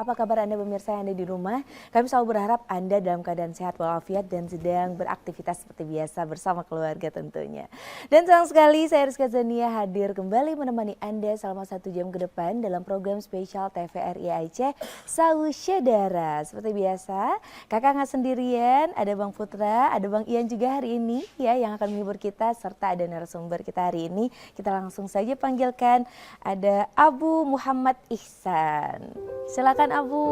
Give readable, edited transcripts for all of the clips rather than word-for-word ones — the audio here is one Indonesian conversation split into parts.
Apa kabar Anda pemirsa yang ada di rumah? Kami selalu berharap Anda dalam keadaan sehat walafiat dan sedang beraktivitas seperti biasa bersama keluarga tentunya. Dan senang sekali saya Rizka Zania hadir kembali menemani Anda selama 1 jam ke depan dalam program spesial TVRI Aceh Sawu Syedara. Seperti biasa, kakak nggak sendirian, ada Bang Putra, ada Bang Ian juga hari ini ya yang akan menghibur kita serta ada narasumber kita hari ini. Kita langsung saja panggilkan ada Abu Muhammad Ihsan. Silakan Abu.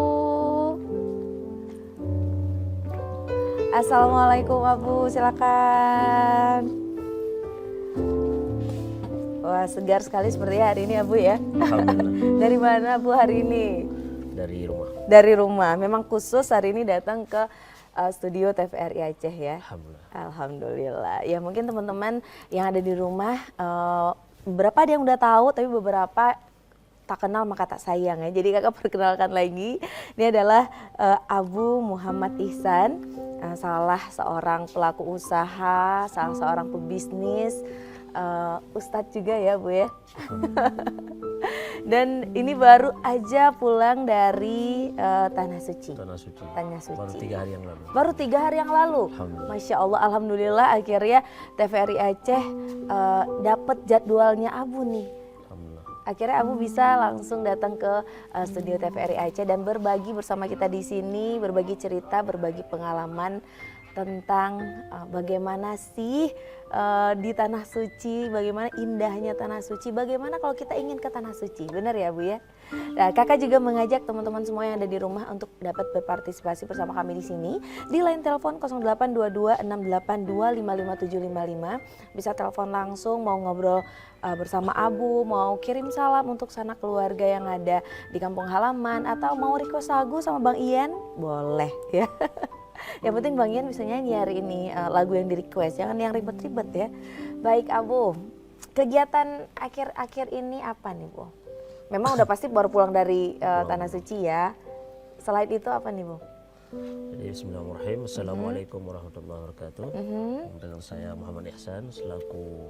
Assalamualaikum Abu, silakan. Wah, segar sekali seperti hari ini Abu ya. Alhamdulillah. Dari mana Abu hari ini? Dari rumah. Dari rumah. Memang khusus hari ini datang ke studio TVRI Aceh ya. Alhamdulillah. Alhamdulillah. Ya mungkin teman-teman yang ada di rumah beberapa ada yang udah tahu tapi beberapa tak kenal maka tak sayang ya. Jadi kakak perkenalkan lagi. Ini adalah Abu Muhammad Ihsan, salah seorang pelaku usaha, salah seorang pebisnis, Ustadz juga ya Bu ya. Dan ini baru aja pulang dari Tanah Suci. Tanah Suci. Tanah Suci. Baru 3 hari yang lalu. Baru 3 hari yang lalu. Masya Allah, alhamdulillah akhirnya TVRI Aceh dapat jadwalnya Abu nih. Akhirnya Abu bisa langsung datang ke studio TVRI Aceh dan berbagi bersama kita di sini, berbagi cerita, berbagi pengalaman tentang bagaimana sih di Tanah Suci, bagaimana indahnya Tanah Suci, bagaimana kalau kita ingin ke Tanah Suci, benar ya Bu ya? Nah, kakak juga mengajak teman-teman semua yang ada di rumah untuk dapat berpartisipasi bersama kami di sini di line telepon 0822-682-55755. Bisa telepon langsung, mau ngobrol bersama Abu, mau kirim salam untuk sanak keluarga yang ada di kampung halaman, atau mau request lagu sama Bang Ian, boleh ya. Yang penting Bang Ian bisa nyanyi hari ini lagu yang di request, jangan yang ribet-ribet ya. Baik Abu, kegiatan akhir-akhir ini apa nih Bu? Memang udah pasti baru pulang dari Tanah Suci ya. Selain itu apa nih Bu? Jadi bismillahirrahmanirrahim. Assalamualaikum warahmatullahi wabarakatuh. Dengan saya Muhammad Ihsan selaku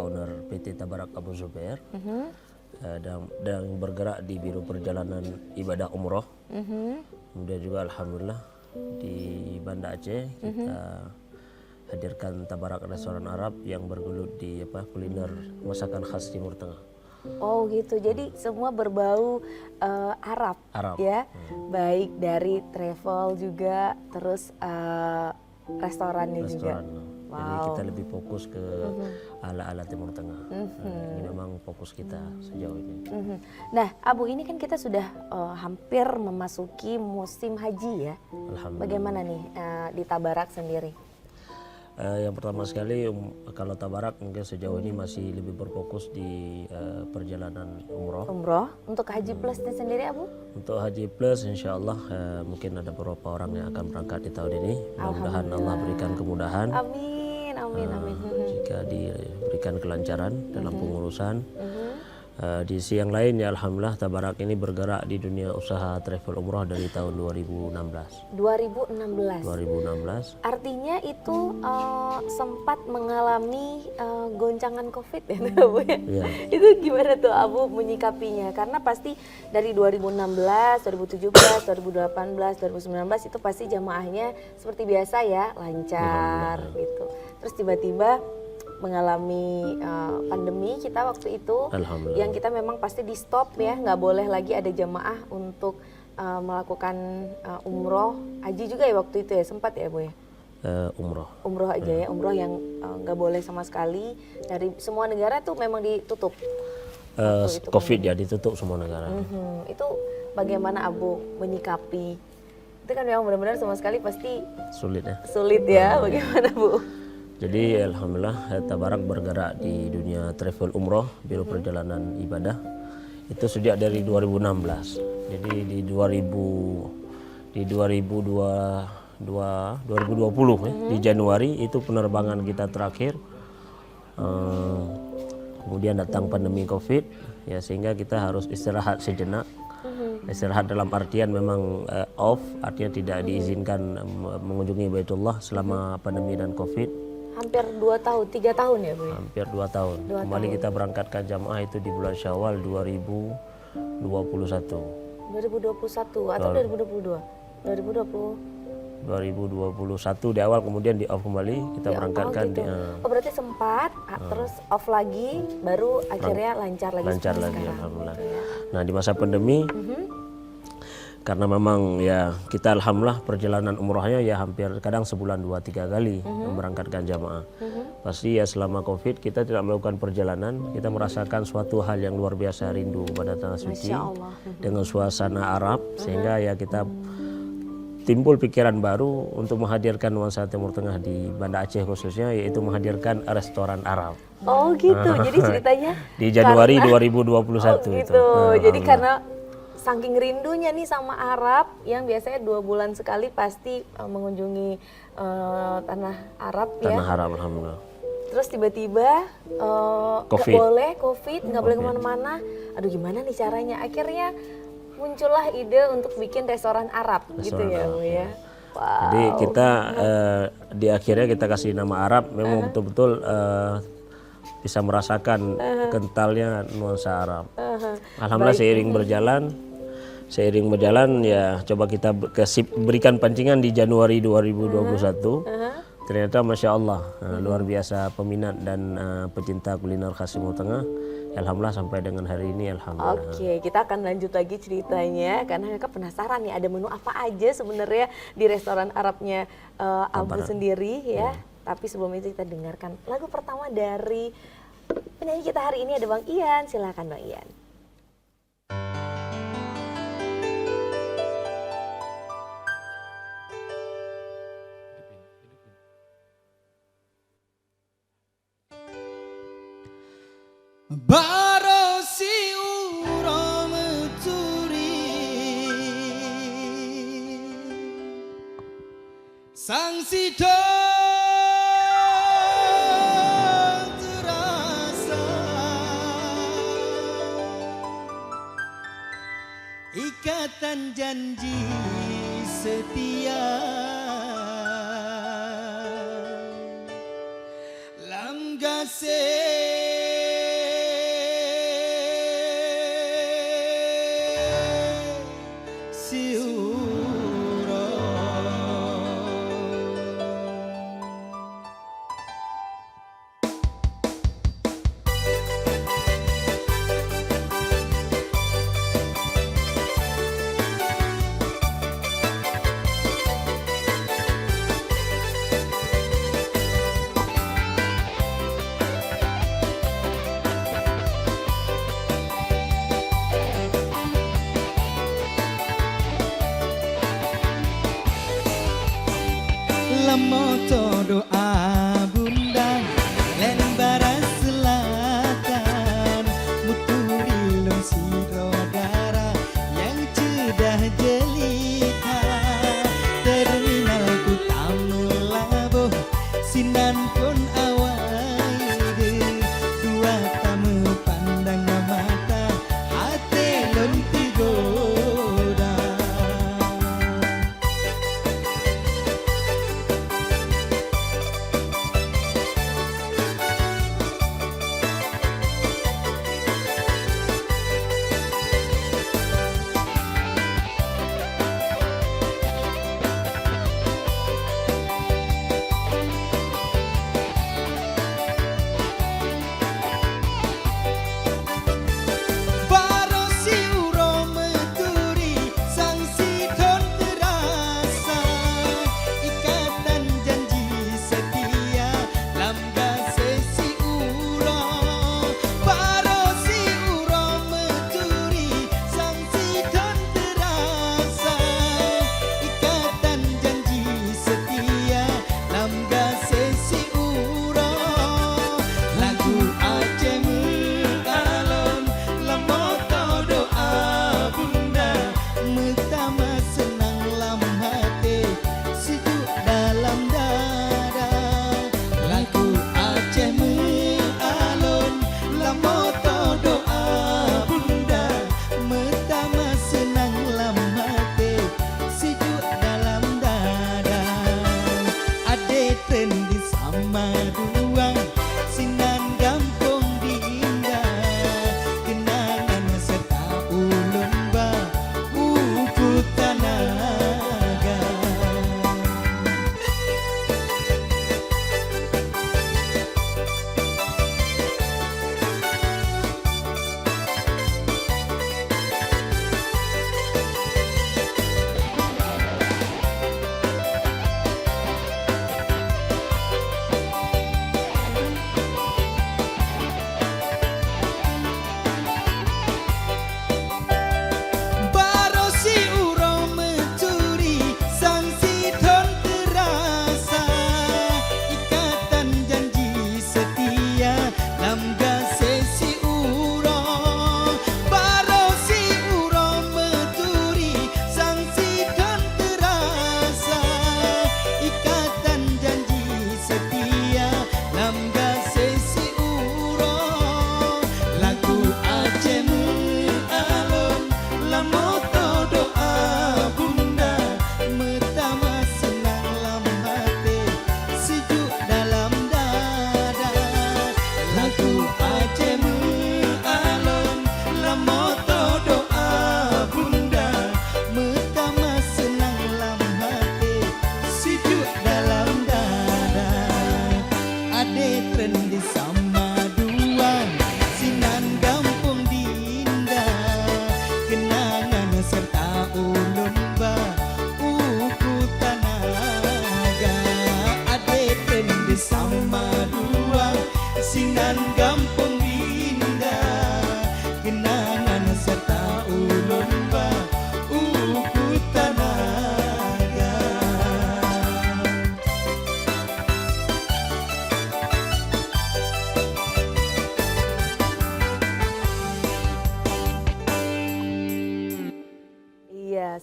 owner PT Tabarak Abu Zubair dan bergerak di Biro Perjalanan Ibadah Umroh. Kemudian juga alhamdulillah di Banda Aceh kita hadirkan Tabarak restoran Arab yang bergelut di kuliner masakan khas Timur Tengah. Oh gitu, jadi semua berbau Arab ya, baik dari travel juga, terus restorannya juga. Wow. Jadi kita lebih fokus ke ala-ala Timur Tengah. Ini memang fokus kita sejauh ini. Nah, Abu, ini kan kita sudah hampir memasuki musim haji ya. Bagaimana nih di Tabarak sendiri? Yang pertama sekali kalau Tabarak mungkin sejauh ini masih lebih berfokus di perjalanan umroh. Umroh untuk Haji Plusnya sendiri Abu? Untuk Haji Plus insya Allah mungkin ada beberapa orang yang akan berangkat di tahun ini. Mudah-mudahan Allah berikan kemudahan. Amin, amin, amin. Jika diberikan kelancaran dalam pengurusan. Di sisi yang lain ya alhamdulillah Tabarak ini bergerak di dunia usaha travel umroh dari tahun 2016. 2016. Artinya itu sempat mengalami goncangan Covid ya Bu ya? Yeah. Itu gimana tuh Abu menyikapinya? Karena pasti dari 2016, 2017, 2018, 2019 itu pasti jamaahnya seperti biasa ya, lancar gitu. Terus tiba-tiba mengalami pandemi kita waktu itu yang kita memang pasti di stop ya, nggak boleh lagi ada jamaah untuk melakukan umroh, haji juga ya waktu itu ya, sempat ya Bu ya? umroh. Umroh aja ya, umroh yang nggak boleh sama sekali dari semua negara tuh memang ditutup. Covid ya ditutup semua negara. Itu bagaimana Abu menyikapi? Itu kan memang benar-benar sama sekali pasti Sulit ya. sulit ya. Bagaimana Bu? Jadi alhamdulillah Tabarak bergerak di dunia travel umroh, biro perjalanan ibadah itu sejak dari 2016. Jadi di 2020 ya, di Januari itu penerbangan kita terakhir. Kemudian datang pandemi Covid ya sehingga kita harus istirahat sejenak. Istirahat dalam artian memang off, artinya tidak diizinkan mengunjungi Baitullah selama pandemi dan Covid. Hampir 2 tahun, 3 tahun ya Bu? Hampir 2 tahun. Kembali kita berangkatkan jamaah itu di bulan Syawal 2021. 2021 atau 2022? 2021 di awal, kemudian di off kembali kita berangkatkan. Gitu. Berarti sempat terus off lagi, baru akhirnya lancar lagi. Lancar lagi alhamdulillah. Nah di masa pandemi karena memang ya kita alhamdulillah perjalanan umrohnya ya hampir kadang sebulan 2-3 kali memberangkatkan jamaah. Pasti ya selama Covid kita tidak melakukan perjalanan, kita merasakan suatu hal yang luar biasa, rindu kepada tanah suci dengan suasana Arab, sehingga ya kita timbul pikiran baru untuk menghadirkan nuansa Timur Tengah di Banda Aceh khususnya, yaitu menghadirkan restoran Arab. Oh gitu, jadi ceritanya di Januari karena, 2021 gitu. itu. Jadi karena saking rindunya nih sama Arab yang biasanya 2 bulan sekali pasti mengunjungi tanah Arab ya. Tanah Arab alhamdulillah. Terus tiba-tiba nggak boleh Covid, nggak boleh kemana-mana. Aduh gimana nih caranya? Akhirnya muncullah ide untuk bikin restoran Arab gitu ya Bu ya. Wow. Jadi kita di akhirnya kita kasih nama Arab, memang betul-betul bisa merasakan kentalnya nuansa Arab. Alhamdulillah seiring berjalan ya coba kita berikan pancingan di Januari 2021. Ternyata Masya Allah luar biasa peminat dan pecinta kuliner khas Timur Tengah. Alhamdulillah sampai dengan hari ini alhamdulillah. Oke, kita akan lanjut lagi ceritanya karena mereka penasaran nih ada menu apa aja sebenarnya di restoran Arabnya Abu sendiri ya. Tapi sebelum itu kita dengarkan lagu pertama dari penyanyi kita hari ini, ada Bang Ian. Silakan Bang Ian. Barosi uram turi sang sido terasa ikatan janji setia lam gase moto doa bunda len barat selatan muturilum sidodara yang cedah jelita terminal ku tamulaboh sinan pun awaide dua tamu pandang mata hati lem tigoda.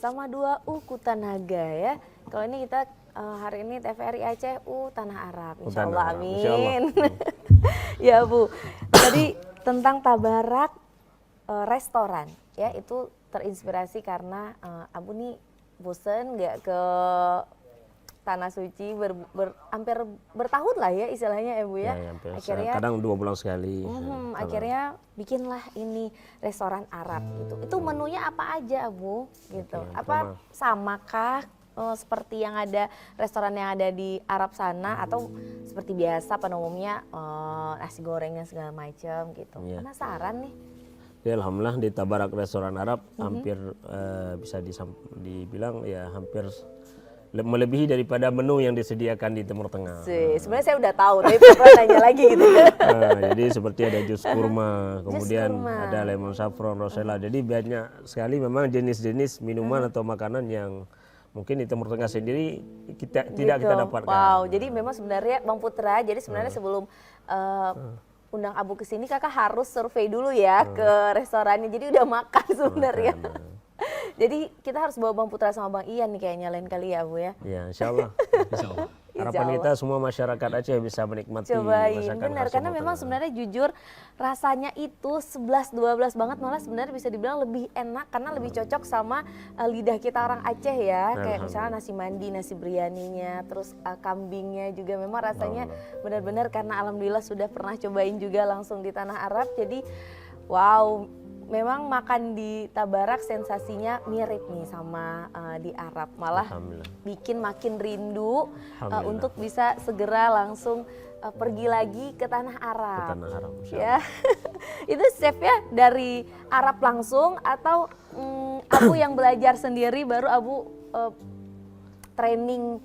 sama 2U Kutanaga ya. Kalau ini kita hari ini TVRI Aceh Tanah Arab. Insya Allah, Tanah Arab, insya Allah. amin. Ya Bu, tadi tentang Tabarak restoran ya, itu terinspirasi karena Abu nih bosen nggak ke Tanah Suci hampir bertahun lah ya istilahnya ya Bu ya. Ya, hampir Akhirnya kadang 2 bulan sekali. akhirnya bikinlah ini restoran Arab gitu. Itu menunya apa aja Bu gitu? Oke, Apa samakah seperti yang ada restoran yang ada di Arab sana atau seperti biasa pada umumnya nasi gorengnya segala macam gitu. Iya. Penasaran nih. Ya, alhamdulillah di Tabarak restoran Arab hampir bisa dibilang ya hampir melebihi daripada menu yang disediakan di Timur Tengah. Sebenarnya saya udah tahu, tapi pernah nanya lagi gitu. Jadi seperti ada jus kurma, kemudian ada lemon saffron, rosella. Jadi banyak sekali memang jenis-jenis minuman atau makanan yang mungkin di Timur Tengah sendiri tidak kita dapatkan. Wow, jadi memang sebenarnya Bang Putra, jadi sebenarnya sebelum undang Abu ke sini kakak harus survei dulu ya ke restorannya. Jadi udah makan sebenarnya. Jadi kita harus bawa Bang Putra sama Bang Ian nih kayaknya lain kali ya Bu ya. Ya, insya Allah. Harapan kita semua masyarakat Aceh bisa menikmati Cobain, masakan benar khas karena Timur memang Tengah. sebenarnya jujur rasanya itu 11-12 banget, malah sebenarnya bisa dibilang lebih enak karena lebih cocok sama lidah kita orang Aceh ya. Kayak misalnya nasi mandi, nasi biryaninya, terus kambingnya juga memang rasanya benar-benar karena alhamdulillah sudah pernah cobain juga langsung di Tanah Arab. Jadi wow, memang makan di Tabarak sensasinya mirip nih sama di Arab, malah Alhamdulillah. bikin makin rindu Alhamdulillah. untuk bisa segera langsung pergi lagi ke Tanah Arab. Ke Tanah Arab, insya Ya, itu chefnya dari Arab langsung atau Abu yang belajar sendiri baru Abu training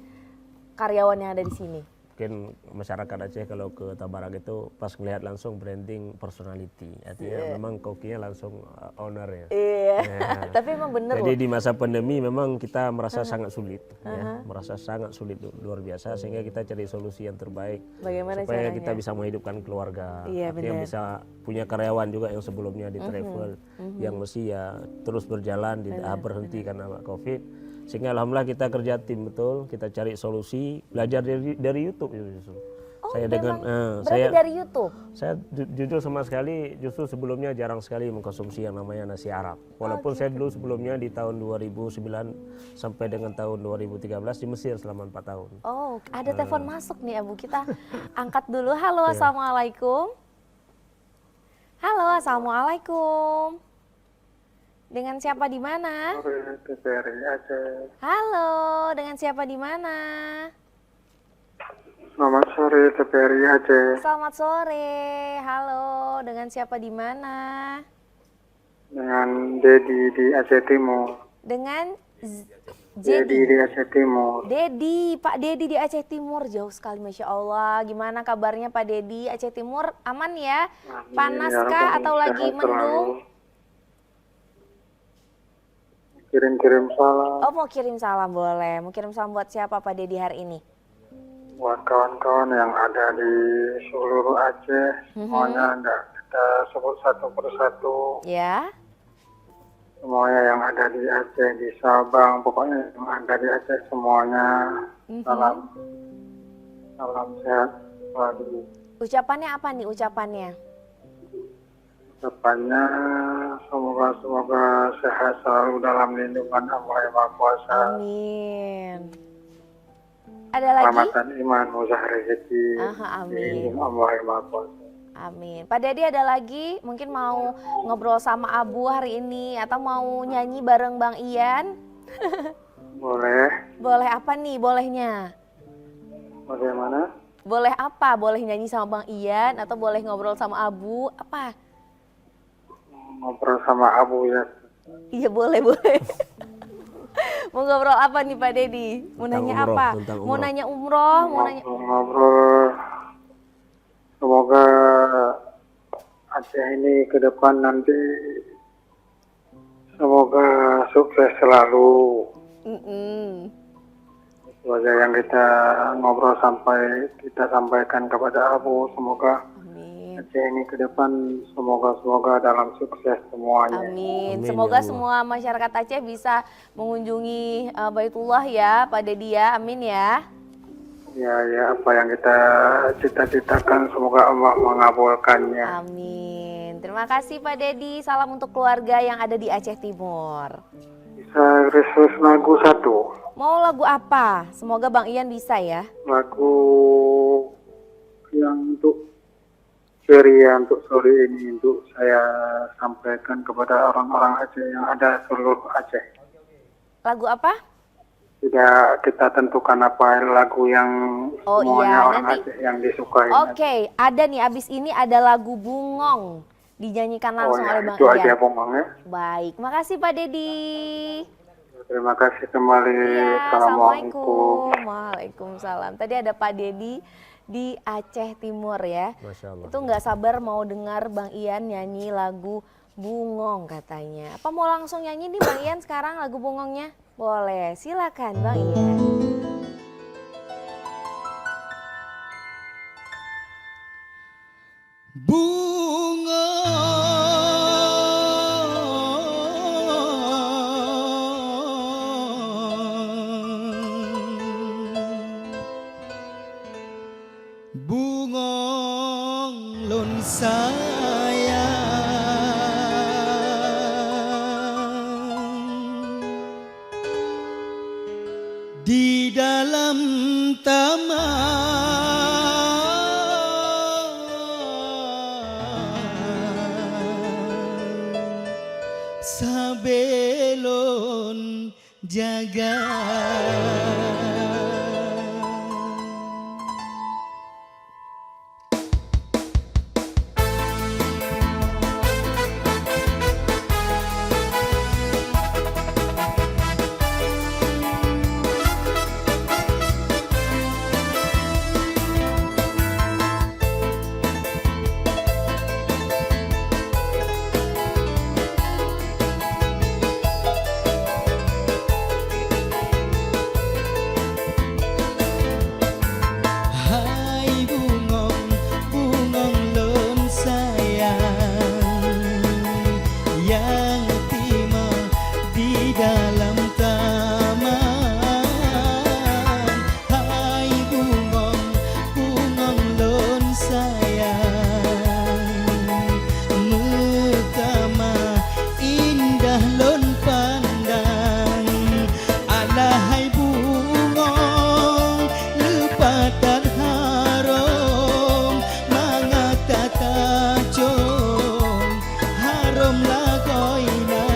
karyawan yang ada di sini? Mungkin masyarakat Aceh kalau ke Tabarak itu pas ngelihat langsung branding personality, artinya memang kokinya langsung owner ya. Iya, Ya. tapi emang bener Jadi loh. di masa pandemi memang kita merasa sangat sulit, ya, merasa sangat sulit luar biasa, sehingga kita cari solusi yang terbaik Bagaimana supaya caranya? kita bisa menghidupkan keluarga, Iya, artinya benar. bisa punya karyawan juga yang sebelumnya di travel, yang mesti ya terus berjalan, tidak berhenti karena COVID. Sehingga alhamdulillah kita kerja tim betul, kita cari solusi, belajar dari YouTube justru. Oh, Saya dengan berarti dari YouTube? saya jujur sama sekali justru sebelumnya jarang sekali mengkonsumsi yang namanya nasi Arab. Walaupun saya dulu sebelumnya di tahun 2009 sampai dengan tahun 2013 di Mesir selama 4 tahun. Oh, ada telepon masuk nih Abu, kita angkat dulu. Halo, assalamualaikum. Halo, assalamualaikum. Dengan siapa di mana? TVRI Aceh. Halo, dengan siapa di mana? Selamat sore TVRI Aceh. Selamat sore. Halo, dengan siapa di mana? Dengan Dedi di Aceh Timur. Dengan Dedi di Aceh Timur. Dedi, Pak Dedi di Aceh Timur, jauh sekali Masya Allah. Gimana kabarnya Pak Dedi? Aceh Timur aman ya? Panaskah atau lagi mendung? Kirim-kirim salam Oh, mau kirim salam boleh. Mau kirim salam buat siapa Pak Dedi hari ini? buat kawan-kawan yang ada di seluruh Aceh. Semuanya enggak kita sebut satu persatu. Ya. Semuanya yang ada di Aceh, di Sabang, pokoknya yang ada di Aceh semuanya. Salam. Salam sehat selalu. Ucapannya apa nih ucapannya? Depannya semoga sehat selalu dalam lindungan Allah Yang Maha Kuasa. Amin. Ada lagi? Keselamatan iman, usaha rezeki. Aha, amin. Dilindungi Allah Yang Maha Kuasa. Amin. Pak Dedi ada lagi? Mungkin mau ngobrol sama Abu hari ini atau mau nyanyi bareng Bang Ian? Boleh. Boleh apa nih bolehnya? Bagaimana? Boleh apa? Boleh nyanyi sama Bang Ian atau boleh ngobrol sama Abu? Apa? Ngobrol sama Abu ya. Iya boleh, boleh. Mau ngobrol apa nih Pak Dedi? Mau Tentang nanya umroh, apa? tentang Mau umroh. nanya umroh? Mau nanya... Ngobrol. Semoga Aceh ini ke depan nanti semoga sukses selalu. Sebagai yang kita ngobrol sampai kita sampaikan kepada Abu, semoga Amin. Aceh ini ke depan semoga dalam sukses semuanya. Amin. Amin, Semoga ya Allah. semua masyarakat Aceh bisa mengunjungi Baitullah ya Pak Dedi ya. Amin ya. Ya, apa yang kita cita-citakan semoga Allah mengabulkannya. Amin. Terima kasih Pak Dedi. Salam untuk keluarga yang ada di Aceh Timur. Bisa request lagu satu. Mau lagu apa? Semoga Bang Ian bisa ya. Lagu yang untuk ceria untuk sore ini untuk saya sampaikan kepada orang-orang Aceh yang ada seluruh Aceh. Lagu apa? Tidak kita tentukan apa lagu yang Oh semuanya iya, orang nanti- Aceh yang disukai. Oke, ada nih abis ini ada lagu Bungong. Dinyanyikan Oh langsung ya, oleh Bang itu aja Ian. bongongnya. Baik, makasih Pak Dedi. Terima kasih kembali. Iya, Assalamualaikum. Assalamualaikum. Waalaikumsalam. Tadi ada Pak Dedi di Aceh Timur ya. Masya Allah. Itu nggak sabar mau dengar Bang Ian nyanyi lagu Bungong katanya. Apa mau langsung nyanyi nih Bang Ian sekarang lagu Bungongnya? Boleh, silakan Bang Ian. Bunga Bungong lun sayang di dalam taman sabelon jaga. Hai bungong, bungong lun sayang yang tima di dalam taman. Hai bungong, bungong lun sayang metama indah lun pandang. Alahai bungong lepatan harom mangatatacong harom lagoina.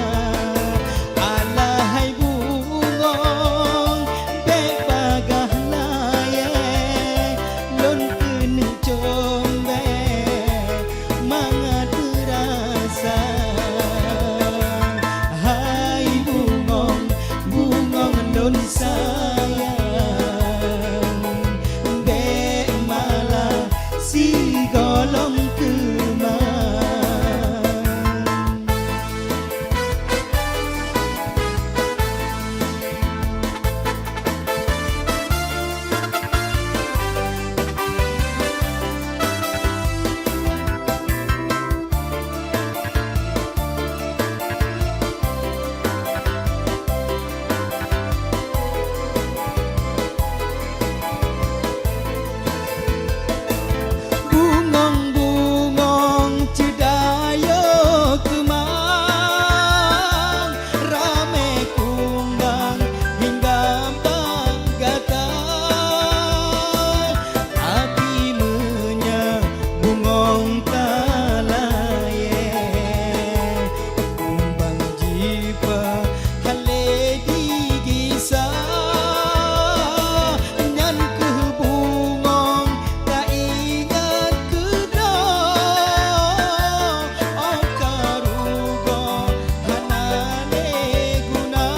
Alahai bungong bebagah laye lon kene combe mangaterasa. Hai bungong, bungong lon sayang be malah si golong kemang. Bungong-bungong cedayo kemang rame kumbang hingga bagatan. Tapi menya bungong kalaye kumbang jipa hale digisa nyan kebungong kaingat kena okarugo hanane guna.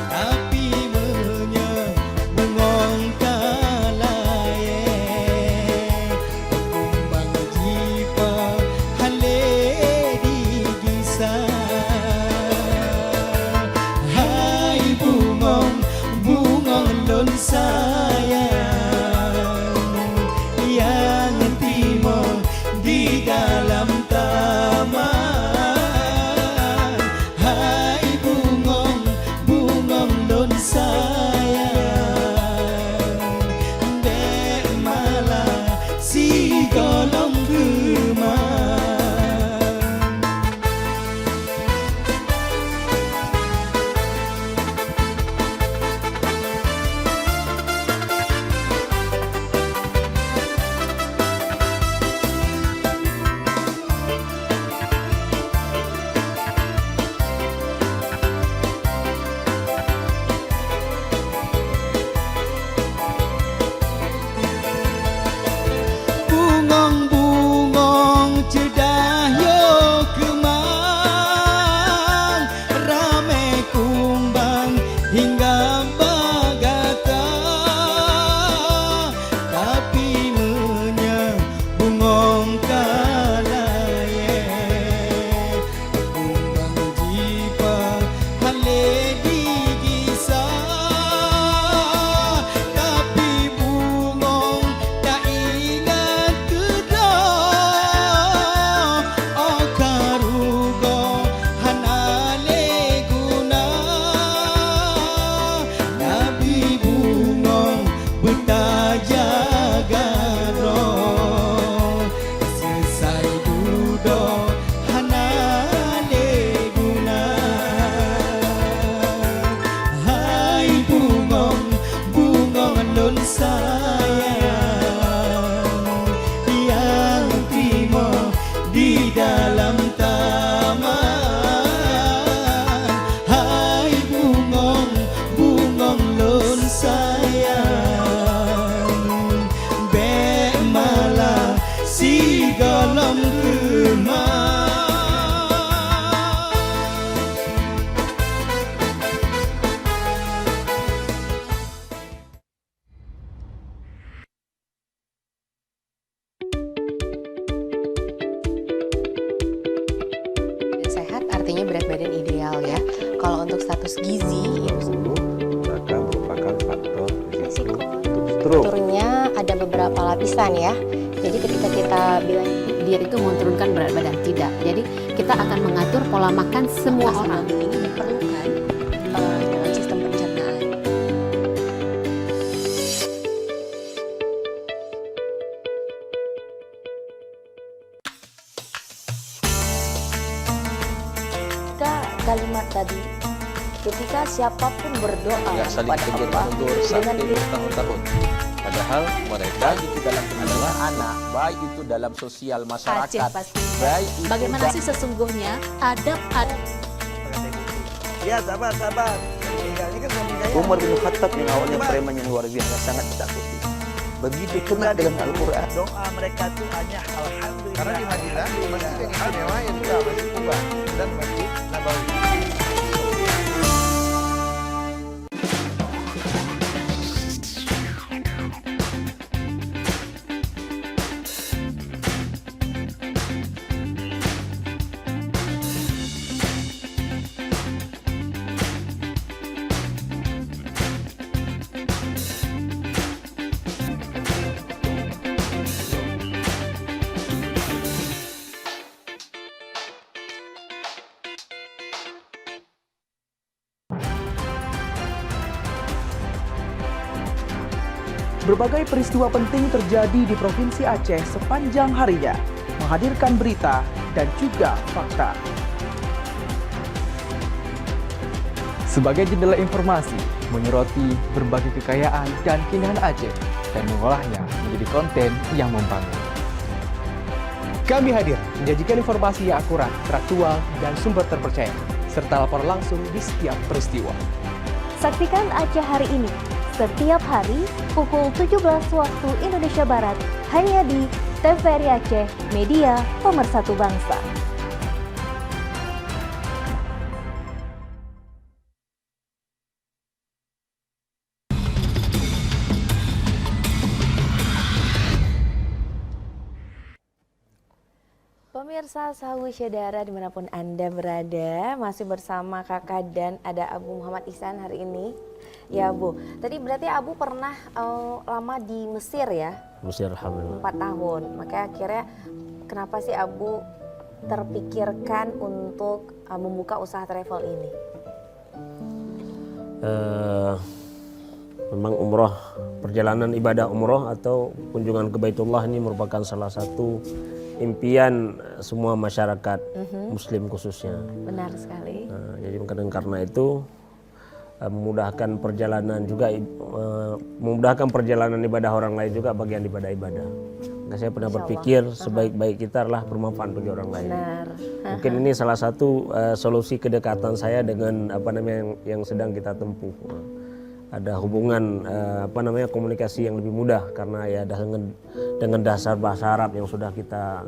Tapi menya bungong kalaye kumbang jipa hale digisa. Hai bungong, bungong lon sayang yang jedah yo kemang rame kumbang hingga bagata tapi menyambungong kalaye kumbang jipa hale digisa tapi bungong tak ingat kedah oh karugo hanale guna nabi bungong bertajaga roh selesai dudo hanale guna hai bungong bungong lon sayang yang timo di dalam taman hai bungong bungong lon sayang be malah si golong kemang. Sehat artinya berat badan ideal ya. Kalau untuk status gizi, maka merupakan faktor risiko untuk stroke. faktornya ada beberapa lapisan ya. Jadi ketika kita bilang diet itu menurunkan berat badan, tidak. Jadi kita akan mengatur pola makan semua orang. ini diperlukan dalam sistem pencernaan. Kalimat tadi, ketika siapapun berdoa Ya, saling kepada kejar Allah mundur dengan sampai bertahun-tahun. Padahal mereka itu dalam adalah anak, baik itu dalam sosial masyarakat, Aceh pastinya. baik itu Bagaimana sih sesungguhnya adab Ya sabar. Ini kan suami saya. Umar bin Khattab yang awalnya preman yang luar biasa sangat ditakuti. Begitu kena dengan Al-Quran. Doa mereka tuh hanya alhamdulillah. Karena di Madinah masjid yang istimewa yang juga Masjid Kuba dan Masjid Nabawi. Berbagai peristiwa penting terjadi di Provinsi Aceh sepanjang harinya, menghadirkan berita dan juga fakta. Sebagai jendela informasi, menyoroti berbagai kekayaan dan keindahan Aceh dan mengolahnya menjadi konten yang membangun. Kami hadir menyajikan informasi yang akurat, teraktual, dan sumber terpercaya, serta lapor langsung di setiap peristiwa. Saksikan Aceh Hari Ini setiap hari pukul 17 waktu Indonesia Barat hanya di TVRI Aceh, media pemersatu bangsa. Pemirsa Sahabu Syedara dimanapun Anda berada, masih bersama Kakak dan ada Abu Muhammad Ihsan hari ini. Ya Bu, tadi berarti Abu pernah lama di Mesir ya? Mesir alhamdulillah. 4 tahun, makanya akhirnya kenapa sih Abu terpikirkan untuk membuka usaha travel ini? Memang umroh, perjalanan ibadah umroh atau kunjungan ke Baitullah ini merupakan salah satu impian semua masyarakat Muslim khususnya. Benar sekali. Jadi karena itu memudahkan perjalanan juga, memudahkan perjalanan ibadah orang lain juga bagian ibadah-ibadah. Nah, saya pernah berpikir sebaik-baik kita adalah bermanfaat bagi orang lain. Benar. Mungkin ini salah satu solusi kedekatan saya dengan yang sedang kita tempuh. Ada hubungan komunikasi yang lebih mudah karena ya dengan dasar bahasa Arab yang sudah kita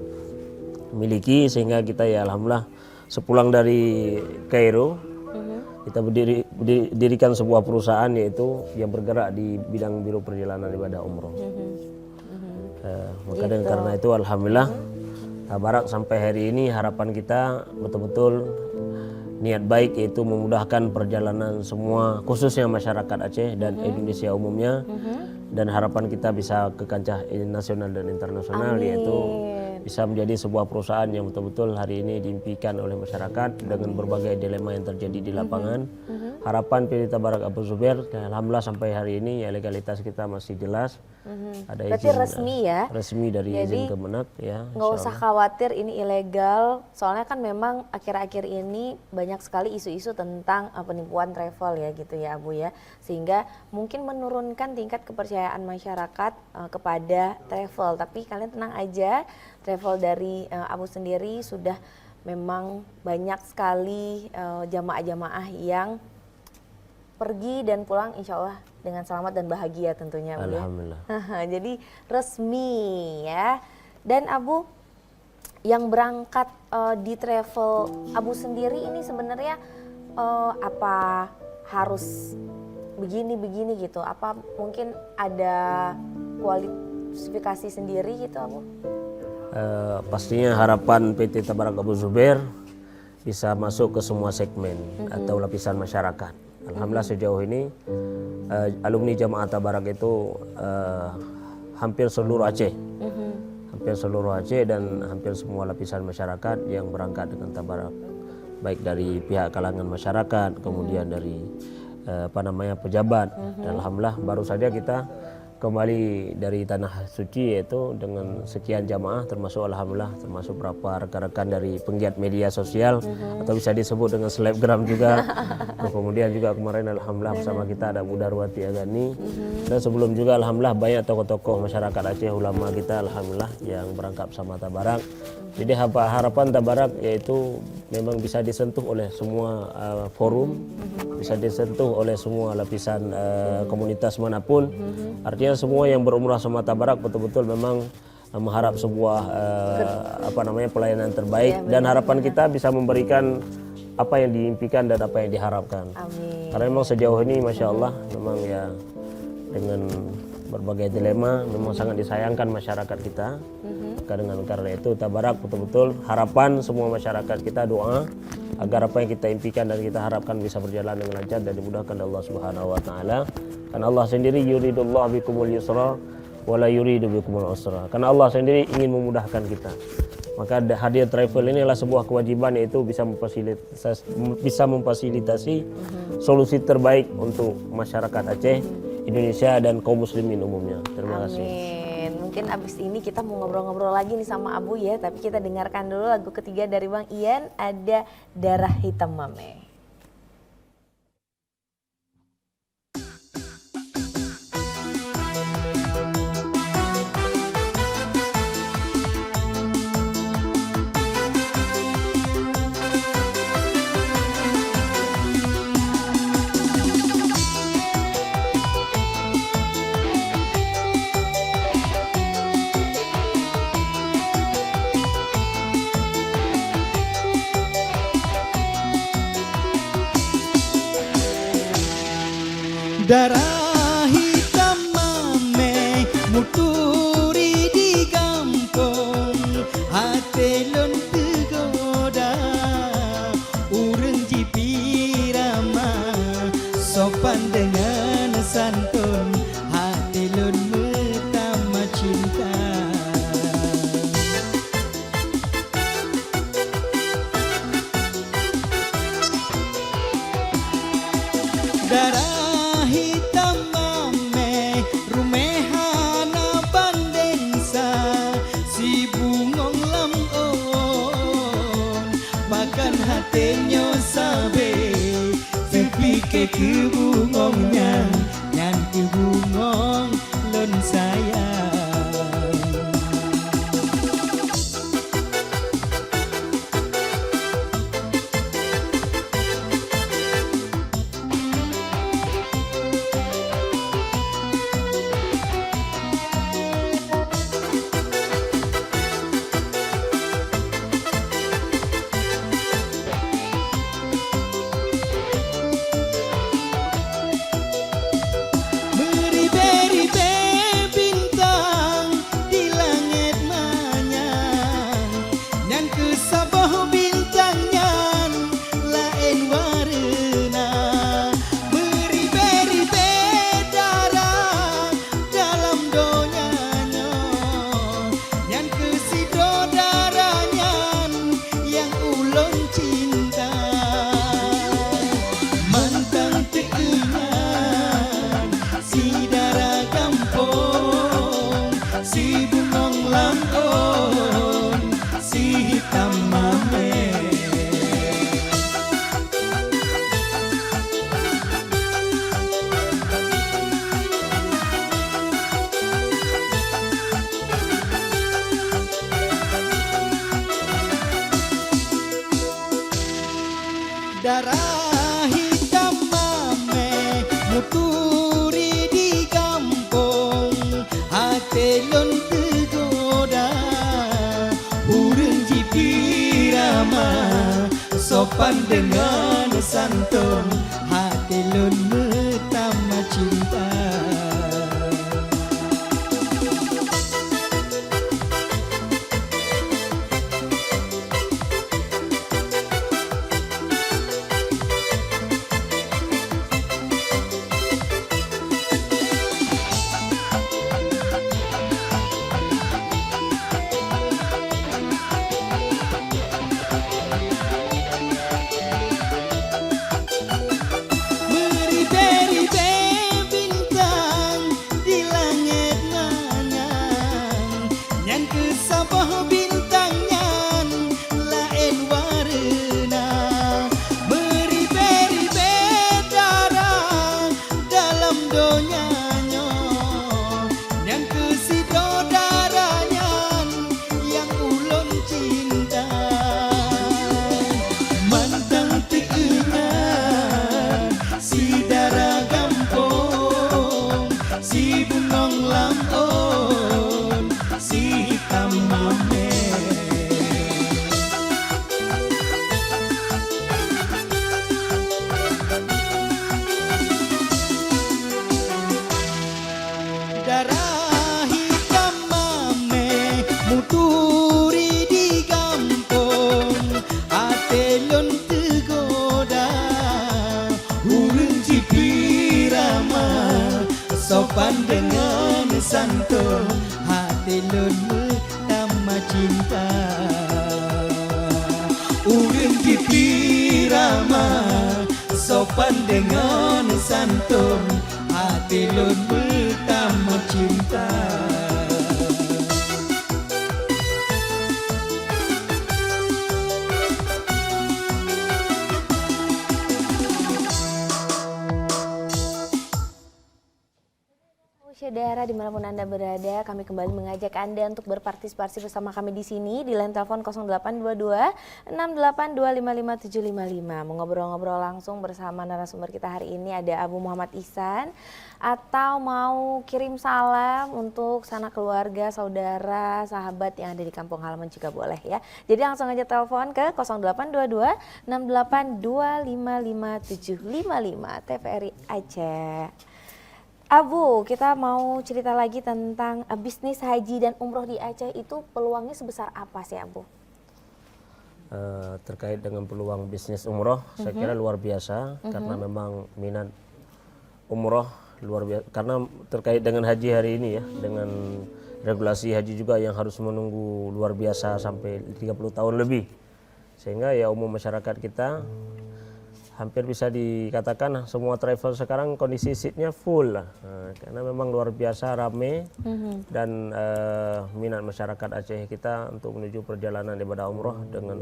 miliki, sehingga kita ya alhamdulillah sepulang dari Kairo kita dirikan sebuah perusahaan yaitu yang bergerak di bidang biro perjalanan ibadah umroh. Maka dengan karena itu alhamdulillah Tabarak sampai hari ini harapan kita betul-betul niat baik yaitu memudahkan perjalanan semua khususnya masyarakat Aceh dan Indonesia umumnya, dan harapan kita bisa ke kancah nasional dan internasional. Amin. Yaitu bisa menjadi sebuah perusahaan yang betul-betul hari ini diimpikan oleh masyarakat dengan berbagai dilema yang terjadi di lapangan. Harapan PT Tabarak Abu Zubair alhamdulillah sampai hari ini ya legalitas kita masih jelas. Ada Berarti izin resmi ya? Resmi dari Jadi, izin Kemenak ya. Nggak usah khawatir ini ilegal, soalnya kan memang akhir-akhir ini banyak sekali isu-isu tentang penipuan travel ya gitu ya Abu ya, sehingga mungkin menurunkan tingkat kepercayaan masyarakat kepada travel. Tapi kalian tenang aja, travel dari Abu sendiri sudah memang banyak sekali jamaah-jamaah yang pergi dan pulang insya Allah dengan selamat dan bahagia tentunya. Alhamdulillah. Jadi resmi ya. Dan Abu yang berangkat di travel Abu sendiri ini sebenarnya apa harus begini gitu? Apa mungkin ada kualifikasi sendiri gitu Abu? Pastinya harapan PT Tabarak Abu Zubair bisa masuk ke semua segmen atau lapisan masyarakat. Alhamdulillah sejauh ini alumni Jamaah Tabarak itu hampir seluruh Aceh, hampir seluruh Aceh dan hampir semua lapisan masyarakat yang berangkat dengan Tabarak, baik dari pihak kalangan masyarakat, kemudian dari pejabat. Dan alhamdulillah baru saja kita kembali dari tanah suci yaitu dengan sekian jamaah, termasuk alhamdulillah termasuk beberapa rekan-rekan dari penggiat media sosial atau bisa disebut dengan selebgram juga. Kemudian juga kemarin alhamdulillah bersama kita ada Bu Darwati Agani, dan sebelum juga alhamdulillah banyak tokoh-tokoh masyarakat Aceh, ulama kita alhamdulillah yang berangkat sama Tabarak. Jadi harapan Tabarak yaitu memang bisa disentuh oleh semua forum, bisa disentuh oleh semua lapisan komunitas manapun. Artinya semua yang berumrah sama Tabarak betul-betul memang mengharap sebuah pelayanan terbaik, dan harapan kita bisa memberikan apa yang diimpikan dan apa yang diharapkan. Amin. Karena memang sejauh ini Masya Allah memang ya dengan berbagai dilema memang sangat disayangkan masyarakat kita. Karena itu Tabarak betul-betul harapan semua masyarakat kita doa agar apa yang kita impikan dan kita harapkan bisa berjalan dengan lancar dan dimudahkan oleh Allah Subhanahu wa taala. Karena Allah sendiri yuridullah bikumul yusra wa la yuridu bikumul usra. Karena Allah sendiri ingin memudahkan kita. Maka Hadiah Travel ini adalah sebuah kewajiban, yaitu bisa memfasilitasi solusi terbaik untuk masyarakat Aceh, Indonesia dan kaum muslimin umumnya. Terima kasih. Amin. Mungkin abis ini kita mau ngobrol-ngobrol lagi nih sama Abu ya, tapi kita dengarkan dulu lagu ketiga dari Bang Ian, ada Darah Hitam Mame. Darah hitam mame muturi di kampung, hati lon tergoda urang jipirama, sopan dengan santun, hati lon pertama cinta. Darah hitam mame rumehana bandensa, si bungong lamon makan hatinya sabe, sepike ke bungongnya nyan ke bungong lon sayang. sopan dengan santun, hati lun pertama cinta. Sopan dengan santun, hati lun pertama cinta. Urang dipirama, sopan dengan santun, hati lun pertama cinta. Saudara dimanapun Anda berada, kami kembali mengajak Anda untuk berpartisipasi bersama kami di sini di line telepon 0822 682555575. Mengobrol-ngobrol langsung bersama narasumber kita hari ini ada Abu Muhammad Ihsan, atau mau kirim salam untuk sanak keluarga, saudara, sahabat yang ada di kampung halaman juga boleh ya. Jadi langsung aja telepon ke 0822 682555575 TVRI Aceh. Abu, kita mau cerita lagi tentang bisnis haji dan umroh di Aceh itu peluangnya sebesar apa sih Abu? Terkait dengan peluang bisnis umroh, saya kira luar biasa karena memang minat umroh luar biasa. Karena terkait dengan haji hari ini ya, dengan regulasi haji juga yang harus menunggu luar biasa sampai 30 tahun lebih. Sehingga ya umum masyarakat kita hampir bisa dikatakan semua travel sekarang kondisi seatnya full lah, karena memang luar biasa rame dan minat masyarakat Aceh kita untuk menuju perjalanan ibadah umroh dengan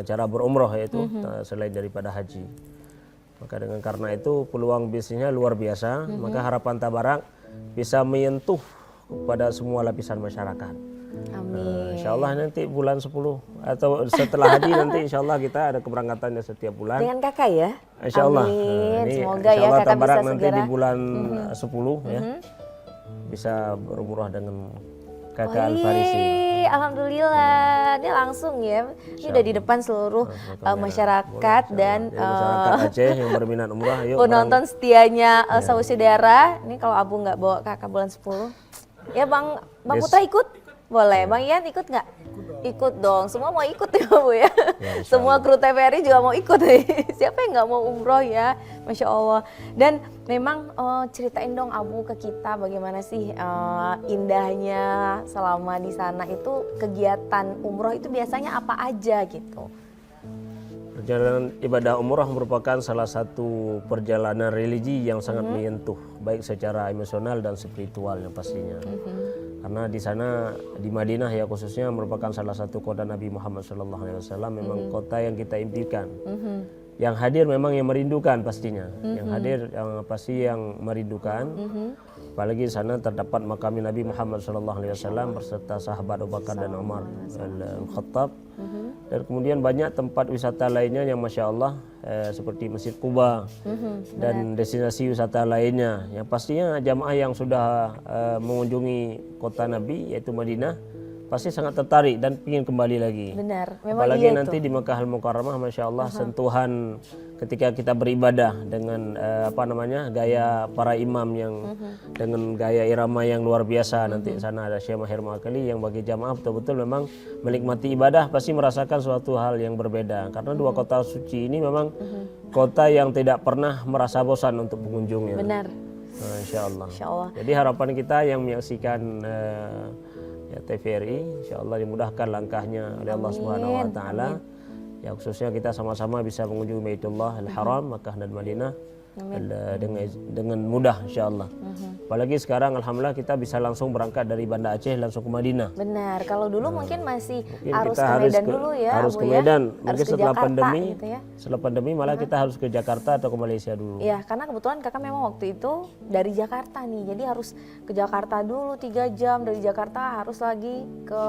cara berumroh yaitu selain daripada haji. Maka dengan karena itu peluang bisnisnya luar biasa, maka harapan Tabarak bisa menyentuh kepada semua lapisan masyarakat. Amin. Insya Allah nanti bulan 10 atau setelah haji nanti insya Allah kita ada keberangkatannya setiap bulan. Dengan kakak ya? Insya Allah. Amin. Ini Semoga insya ya Allah kakak Tabarak bisa nanti segera di bulan 10 ya bisa berumrah dengan kakak Al-Farisi. Alhamdulillah, dia langsung ya. Ini udah di depan seluruh masyarakat dan masyarakat Aceh yang berminat umrah. Yuk penonton setianya saudara. Ini kalau Abu nggak bawa kakak bulan 10, ya Bang Putra ikut? Boleh, Bang Ian ikut nggak? Ikut dong, semua mau ikut ya Bu ya. Semua kru TVRI juga mau ikut. Siapa yang nggak mau umroh ya, Masya Allah. Dan memang ceritain dong Abu ke kita bagaimana sih indahnya selama di sana itu kegiatan umroh itu biasanya apa aja gitu. Perjalanan ibadah umrah merupakan salah satu perjalanan religi yang sangat menyentuh, baik secara emosional dan spiritualnya pastinya. Karena di sana di Madinah ya khususnya merupakan salah satu kota Nabi Muhammad SAW, memang kota yang kita impikan. Yang hadir memang yang merindukan pastinya, yang hadir yang pasti yang merindukan. Apalagi di sana terdapat makam Nabi Muhammad SAW beserta sahabat Abu Bakar dan Umar Al-Khattab. Dan kemudian banyak tempat wisata lainnya yang Masya Allah seperti Masjid Quba dan destinasi wisata lainnya. Yang pastinya jamaah yang sudah mengunjungi kota Nabi yaitu Madinah pasti sangat tertarik dan ingin kembali lagi. Benar, memang Apalagi iya nanti itu. di Makkah Al-Mukarramah, Masya Allah, sentuhan ketika kita beribadah dengan gaya para imam yang dengan gaya irama yang luar biasa. Nanti sana ada Syekh Mahir Muakali yang bagi jamaah betul-betul memang menikmati ibadah pasti merasakan suatu hal yang berbeda. Karena dua kota suci ini memang kota yang tidak pernah merasa bosan untuk pengunjungnya. Benar. Insya Allah. Insya Allah. Jadi harapan kita yang menyaksikan TVRI, insya Allah dimudahkan langkahnya oleh Allah Subhanahu Wa Taala. Ya khususnya kita sama-sama bisa mengunjungi Baitullah Al-Haram, Makkah dan Madinah dengan mudah, insya Allah. Apalagi sekarang, alhamdulillah kita bisa langsung berangkat dari Banda Aceh langsung ke Madinah. Benar. Kalau dulu mungkin masih Mungkin harus kita ke Medan dulu ya, harus Abu ke ya. Medan. Harus Mungkin ke setelah Jakarta pandemi, gitu ya. setelah pandemi malah kita harus ke Jakarta atau ke Malaysia dulu. Iya, karena kebetulan kakak memang waktu itu dari Jakarta nih, jadi harus ke Jakarta dulu 3 jam, dari Jakarta harus lagi ke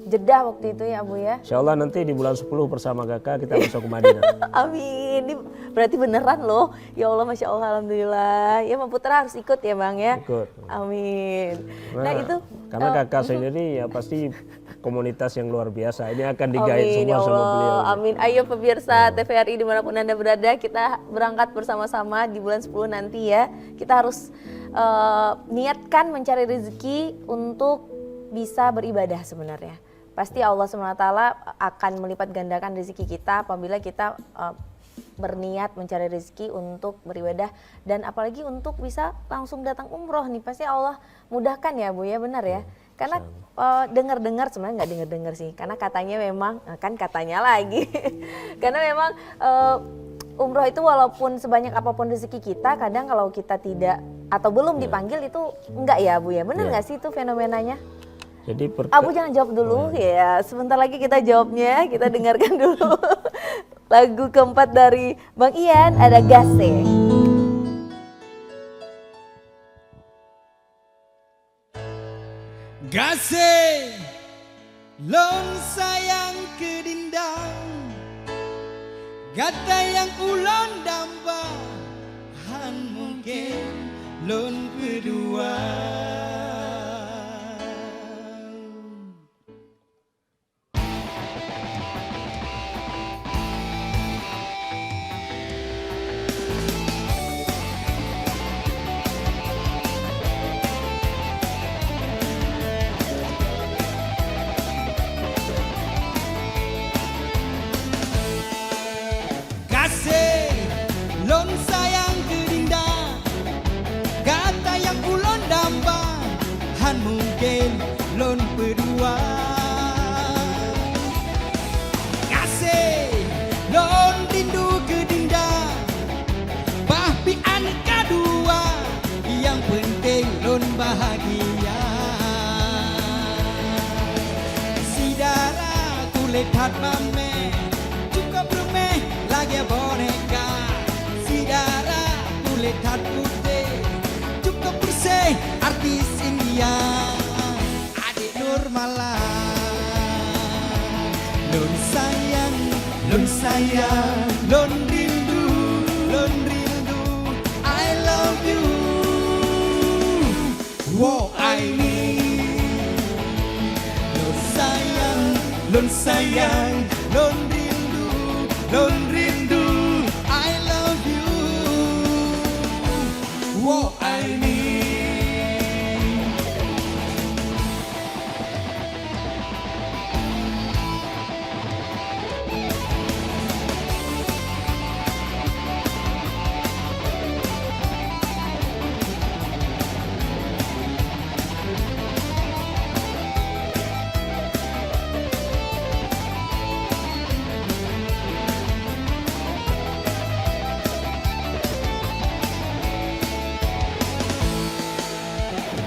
Jeddah waktu itu ya Abu ya. Insya Allah nanti di bulan 10 bersama kakak kita masuk ke Madinah. Amin, ini berarti beneran loh. Ya Allah, Masya Allah, Alhamdulillah. Ya Pak Putra harus ikut ya Bang ya. Ikut. Amin. Nah itu. Karena kakak sendiri ya pasti komunitas yang luar biasa. Ini akan digait Amin, semua ya sama Allah. beliau. Amin. Ayo pemirsa TVRI dimanapun Anda berada, kita berangkat bersama-sama di bulan 10 nanti ya. Kita harus niatkan mencari rezeki untuk bisa beribadah sebenarnya. Pasti Allah SWT akan melipat gandakan rezeki kita apabila kita berniat mencari rezeki untuk beribadah, dan apalagi untuk bisa langsung datang umroh nih, pasti Allah mudahkan ya Bu ya, benar ya. Karena dengar-dengar, sebenarnya nggak dengar-dengar sih, karena katanya memang, kan katanya lagi, karena memang umroh itu walaupun sebanyak apapun rezeki kita, kadang kalau kita tidak atau belum dipanggil itu enggak ya Bu ya, benar nggak sih itu fenomenanya? Jadi Abu jangan jawab dulu ya, sebentar lagi kita jawabnya, kita dengarkan dulu lagu keempat dari Bang Ian, ada Gase. Gase lon sayang kedindang, gata yang ulon damba, han mungkin lon berdua. Lon sayang gerinda, kata yang ulon damba, han mungkin lon berdua. Kasih lon rindu gerinda, bahpi anak kedua, yang penting lon bahagia. Sidara kulit hat mame, cukup rumah lagi boneka. Sidara kulit hat putih, cukup bersih artis India. Adik Nur Malang, lon sayang, lon rindu, I love you. Wow, I need. Lon sayang, lon rindu, I love you. Wow, I need.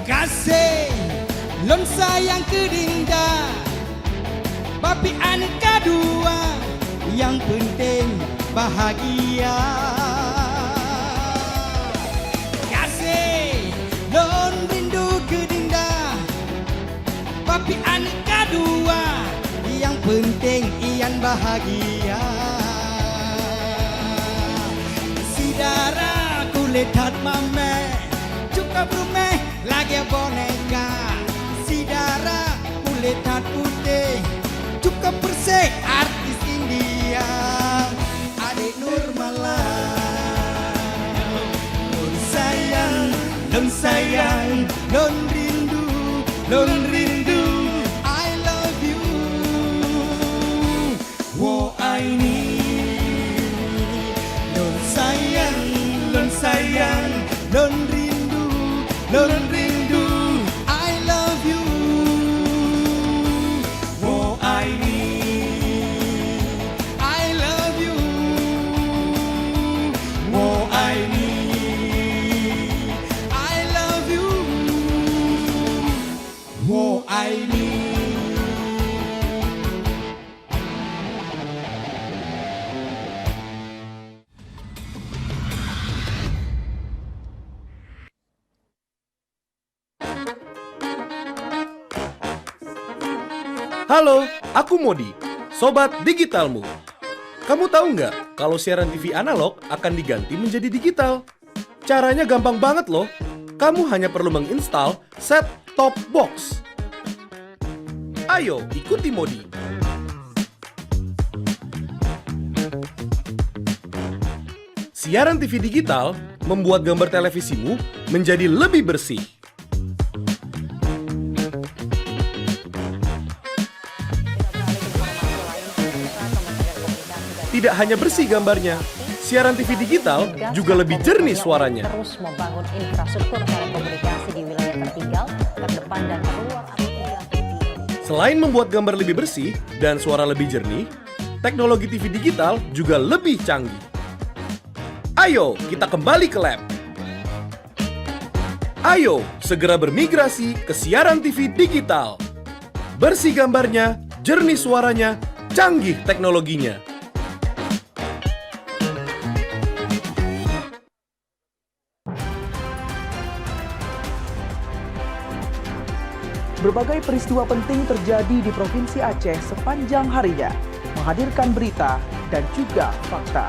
Kasih lon sayang kedinda, bapi anak kedua, yang penting bahagia. Kasih lon rindu kedinda, bapi anak kedua, yang penting ian bahagia. Sidara kulit hat mame, cukup rumah lagi boneka. Sidara kulit hat adik Nur Malang. Nun sayang, nun rindu, I love you. Wo aini. Nun sayang, nun rindu, I love you. Wo aini, I love you. Wo aini, I love you. Wo aini. Halo, aku Modi, Sobat Digitalmu. Kamu tahu nggak kalau siaran TV analog akan diganti menjadi digital? Caranya gampang banget loh. Kamu hanya perlu menginstal set-top box. Ayo, ikuti Modi. Siaran TV digital membuat gambar televisimu menjadi lebih bersih. Tidak hanya bersih gambarnya, siaran TV digital juga lebih jernih suaranya. Terus membangun infrastruktur telekomunikasi di wilayah tertinggal, terdepan dan terluar. Selain membuat gambar lebih bersih dan suara lebih jernih, teknologi TV digital juga lebih canggih. Ayo, kita kembali ke lab. Ayo, segera bermigrasi ke siaran TV digital. Bersih gambarnya, jernih suaranya, canggih teknologinya. Berbagai peristiwa penting terjadi di Provinsi Aceh sepanjang harinya, menghadirkan berita dan juga fakta.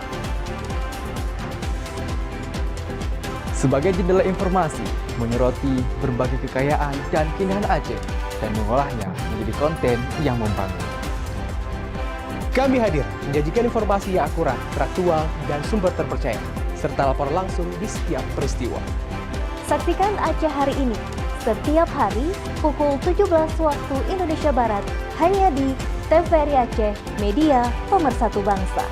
Sebagai jendela informasi, menyoroti berbagai kekayaan dan keindahan Aceh, dan mengolahnya menjadi konten yang membangun. Kami hadir menyajikan informasi yang akurat, teraktual, dan sumber terpercaya, serta lapor langsung di setiap peristiwa. Saksikan Aceh hari ini setiap hari pukul 17 waktu Indonesia Barat hanya di TVRI Aceh, media pemersatu bangsa.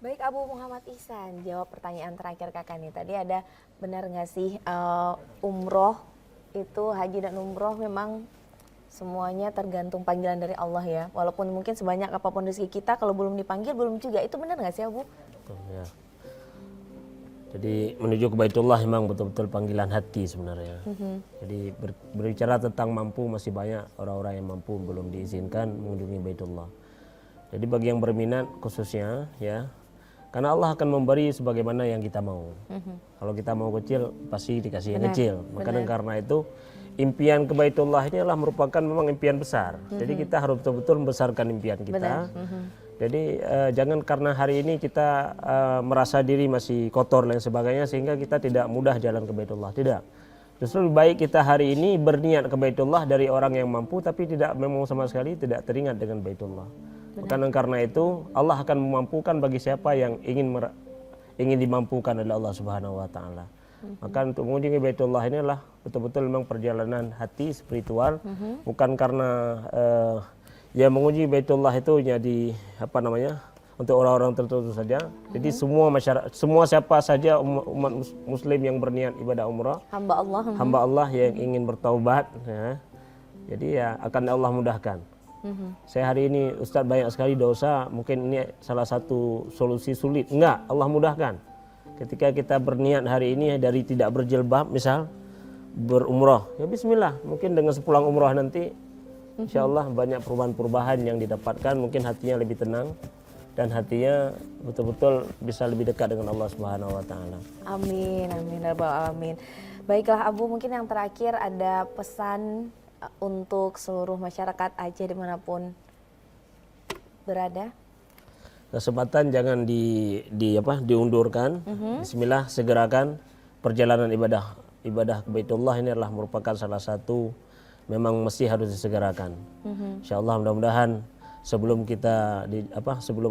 Baik, Abu Muhammad Ihsan, jawab pertanyaan terakhir kakak nih. Tadi ada benar nggak sih umroh itu, haji dan umroh memang semuanya tergantung panggilan dari Allah ya. Walaupun mungkin sebanyak apapun rezeki kita, kalau belum dipanggil belum juga. Itu benar nggak sih, Abu? Ya. Jadi menuju ke Baitullah memang betul-betul panggilan hati sebenarnya. Jadi berbicara tentang mampu, masih banyak orang-orang yang mampu belum diizinkan mengunjungi Baitullah. Jadi bagi yang berminat khususnya ya, karena Allah akan memberi sebagaimana yang kita mau. Kalau kita mau kecil, pasti dikasih yang kecil. Maka karena itu, impian ke Baitullah ini adalah merupakan memang impian besar. Jadi kita harus betul-betul membesarkan impian kita. Jadi jangan karena hari ini kita merasa diri masih kotor dan sebagainya, sehingga kita tidak mudah jalan ke Baitullah. Tidak. Justru lebih baik kita hari ini berniat ke Baitullah dari orang yang mampu, tapi tidak memang sama sekali tidak teringat dengan Baitullah. Karena itu Allah akan memampukan bagi siapa yang ingin dimampukan oleh Allah Subhanahu wa taala. Maka untuk mengunjungi Baitullah ini adalah betul-betul memang perjalanan hati spiritual, bukan karena ya mengunjungi Baitullah itu jadi untuk orang-orang tertentu saja. Jadi semua masyarakat, semua siapa saja umat muslim yang berniat ibadah umrah, hamba Allah yang ingin bertaubat ya. Jadi ya akan Allah mudahkan. Saya hari ini Ustadz banyak sekali dosa, mungkin ini salah satu solusi sulit. Enggak, Allah mudahkan. Ketika kita berniat hari ini dari tidak berjilbab misal berumrah, ya bismillah, mungkin dengan sepulang umrah nanti insya Allah banyak perubahan-perubahan yang didapatkan, mungkin hatinya lebih tenang dan hatinya betul-betul bisa lebih dekat dengan Allah Subhanahu wa taala. Amin, amin, rabbal alamin. Baiklah Abu, mungkin yang terakhir ada pesan untuk seluruh masyarakat Aceh dimanapun berada. kesempatan jangan diundurkan. Bismillah, segerakan perjalanan ibadah ke Baitullah ini adalah merupakan salah satu memang mesti harus disegerakan. Insyaallah mudah-mudahan sebelum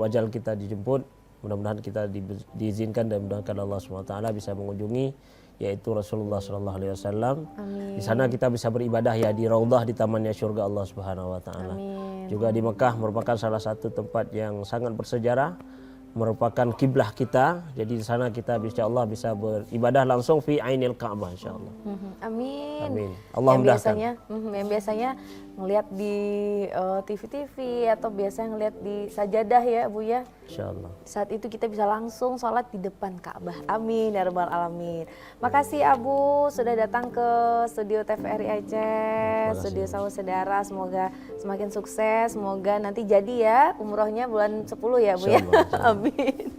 ajal kita dijemput, mudah-mudahan kita diizinkan dan mudah-mudahan Allah SWT bisa mengunjungi yaitu Rasulullah SAW. Di sana kita bisa beribadah ya di raudhah di tamannya surga Allah Subhanahu wa taala. Juga di Mekah merupakan salah satu tempat yang sangat bersejarah, merupakan kiblah kita. Jadi di sana kita insyaallah bisa beribadah langsung fi ainil Ka'bah insyaallah. Amin. Amin. Allah mudahkan. Yang biasanya ngelihat di TV-TV atau biasanya ngelihat di sajadah ya Bu ya. Insyaallah. Saat itu kita bisa langsung sholat di depan Ka'bah. Amin ya rabbal alamin. Makasih Abu sudah datang ke studio TVRI Aceh, studio Saudara. Semoga semakin sukses. Semoga nanti jadi ya umrohnya bulan 10 ya Bu ya. Amin.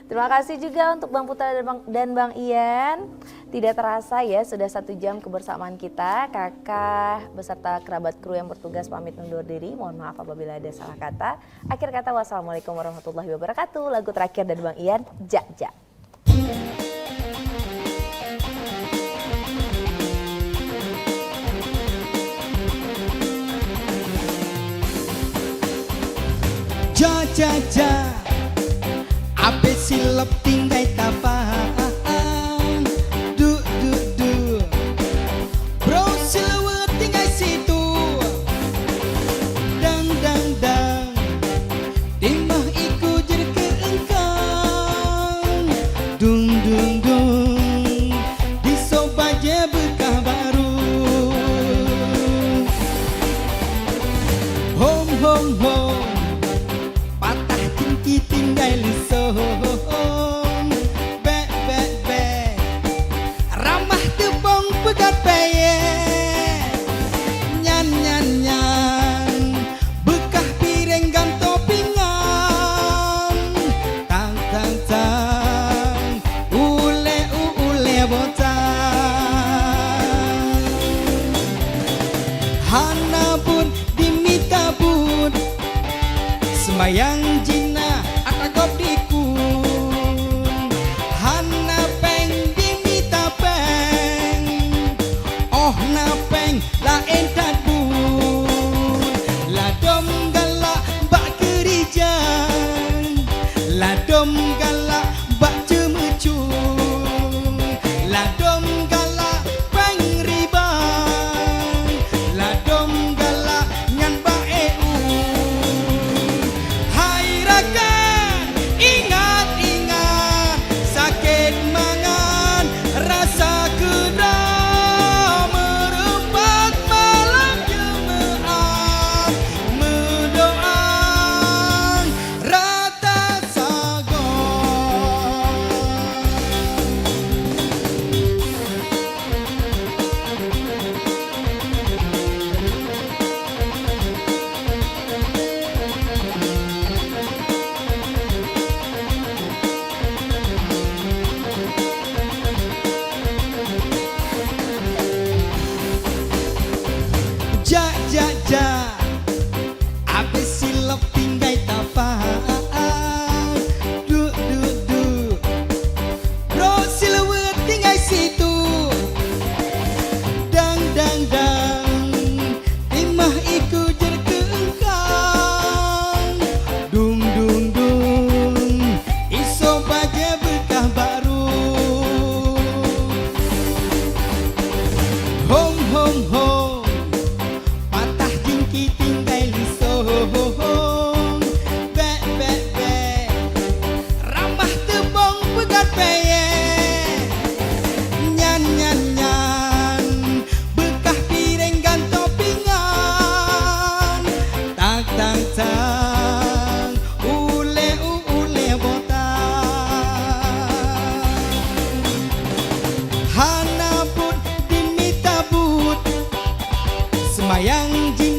Terima kasih juga untuk Bang Putra dan Bang Ian. Tidak terasa ya sudah 1 jam kebersamaan kita. Kakak beserta kerabat kru yang bertugas pamit undur diri. Mohon maaf apabila ada salah kata. Akhir kata wassalamualaikum warahmatullahi wabarakatuh. Lagu terakhir dari Bang Ian, Jak. Ja abe silap tinggai tapang du bro silawat tinggai situ dang dimah iku jadi keengkang dung disobaje bekah baru home patah tinggi tinggal lisong be ramah tebong pegat peye nyan bekah piring ganto pinggan tang ule botang hana pun dimita pun sembayang jina atagop dikun hana peng dimita peng oh na peng la entat bun la dom gala bak kerijan la dom gala bak cemucung la dom gala peng ribang la dom gala nyan ba ingat sakit mangan rasa kedam merempat malam jemaah mendoang rata sagon ja abe silap tinggai tapang du bro silawat tinggai situ dang imah iku jer keengkang dung iso baje bekah baru home patah jingki tinggal lisong be ramah tebong pegat peye nyan bekah piring ganto pinggan tang ule botang hana pun dimita but sembayang jing